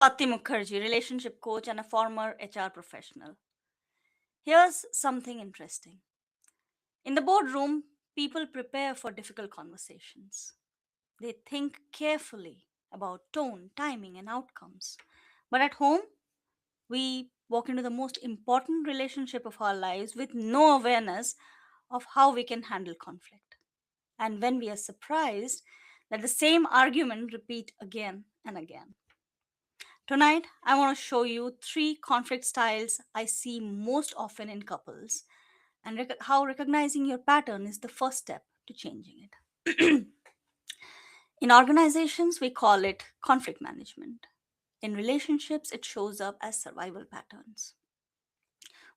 Swati Mukherjee, relationship coach and a former HR professional. Here's something interesting. In the boardroom, people prepare for difficult conversations. They think carefully about tone, timing, and outcomes. But at home, we walk into the most important relationship of our lives with no awareness of how we can handle conflict. And when we are surprised that the same argument repeat again and again. Tonight, I want to show you three conflict styles I see most often in couples and how recognizing your pattern is the first step to changing it. In organizations, we call it conflict management. In relationships, it shows up as survival patterns.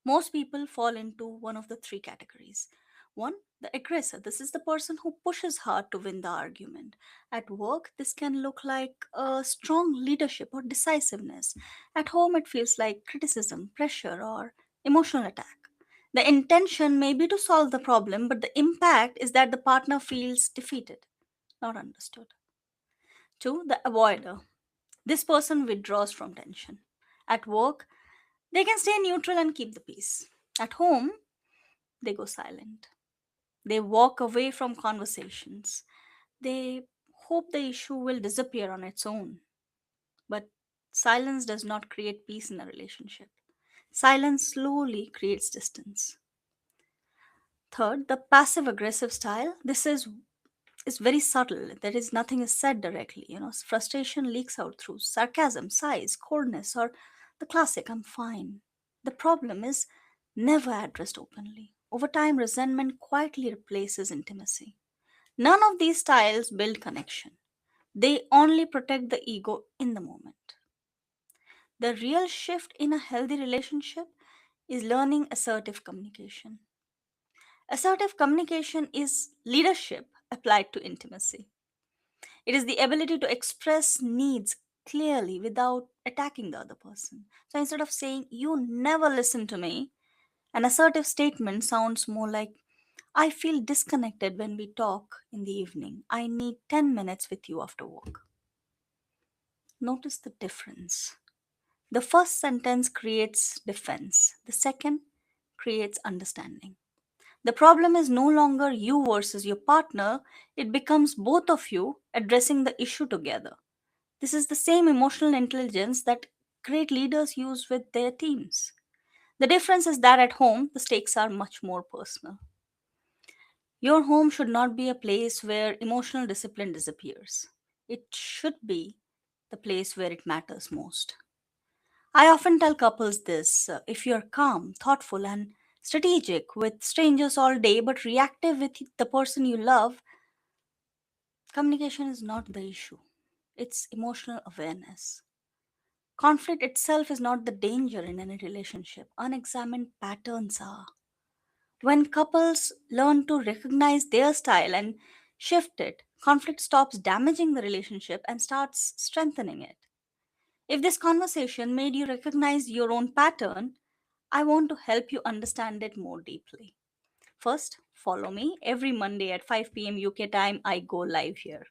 Most people fall into one of the three categories. One, the aggressor. This is the person who pushes hard to win the argument. At work, this can look like a strong leadership or decisiveness. At home, it feels like criticism, pressure, or emotional attack. The intention may be to solve the problem, but the impact is that the partner feels defeated, not understood. Two, the avoider. This person withdraws from tension. At work, they can stay neutral and keep the peace. At home, they go silent. They walk away from conversations. They hope the issue will disappear on its own. But silence does not create peace in a relationship. Silence slowly creates distance. Third, the passive aggressive style. This is very subtle. There is nothing is said directly. Frustration leaks out through sarcasm, sighs, coldness, or the classic "I'm fine." The problem is never addressed openly. Over time, resentment quietly replaces intimacy. None of these styles build connection. They only protect the ego in the moment. The real shift in a healthy relationship is learning assertive communication. Assertive communication is leadership applied to intimacy. It is the ability to express needs clearly without attacking the other person. So instead of saying, "You never listen to me," an assertive statement sounds more like, "I feel disconnected when we talk in the evening. I need 10 minutes with you after work." Notice the difference. The first sentence creates defense, the second creates understanding. The problem is no longer you versus your partner, it becomes both of you addressing the issue together. This is the same emotional intelligence that great leaders use with their teams. The difference is that at home, the stakes are much more personal. Your home should not be a place where emotional discipline disappears. It should be the place where it matters most. I often tell couples this: if you're calm, thoughtful, and strategic with strangers all day, but reactive with the person you love, communication is not the issue. It's emotional awareness. Conflict itself is not the danger in any relationship, unexamined patterns are. When couples learn to recognize their style and shift it, conflict stops damaging the relationship and starts strengthening it. If this conversation made you recognize your own pattern, I want to help you understand it more deeply. First, follow me. Every Monday at 5 p.m. UK time, I go live here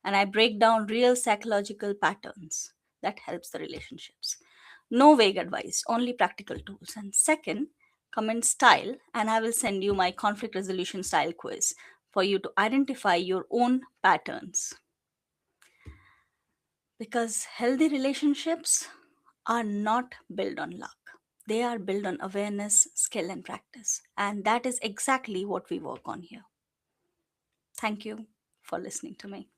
and I break down real psychological patterns that helps the relationships. No vague advice, only practical tools. And second, comment style, and I will send you my conflict resolution style quiz for you to identify your own patterns. Because healthy relationships are not built on luck. They are built on awareness, skill, and practice. And that is exactly what we work on here. Thank you for listening to me.